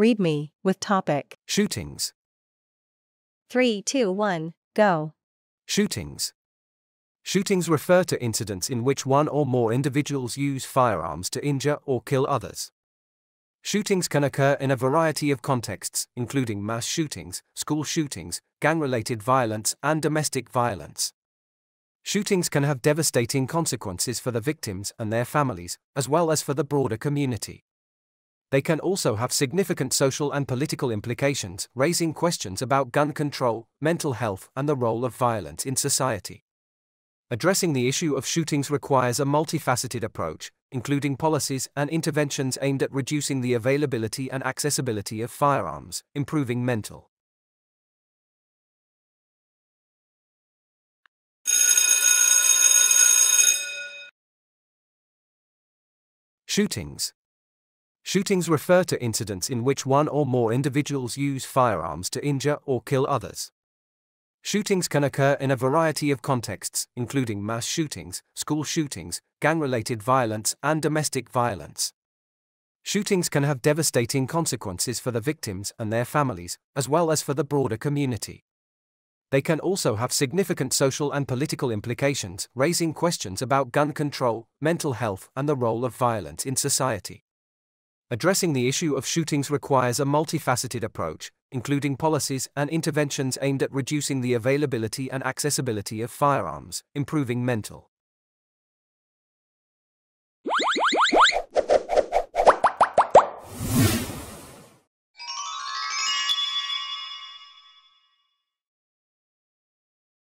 Read me, with topic. Shootings. 3, 2, 1, go. Shootings. Shootings refer to incidents in which one or more individuals use firearms to injure or kill others. Shootings can occur in a variety of contexts, including mass shootings, school shootings, gang-related violence, and domestic violence. Shootings can have devastating consequences for the victims and their families, as well as for the broader community. They can also have significant social and political implications, raising questions about gun control, mental health, and the role of violence in society. Addressing the issue of shootings requires a multifaceted approach, including policies and interventions aimed at reducing the availability and accessibility of firearms, improving mental Shootings. Shootings refer to incidents in which one or more individuals use firearms to injure or kill others. Shootings can occur in a variety of contexts, including mass shootings, school shootings, gang-related violence, and domestic violence. Shootings can have devastating consequences for the victims and their families, as well as for the broader community. They can also have significant social and political implications, raising questions about gun control, mental health, and the role of violence in society. Addressing the issue of shootings requires a multifaceted approach, including policies and interventions aimed at reducing the availability and accessibility of firearms, improving mental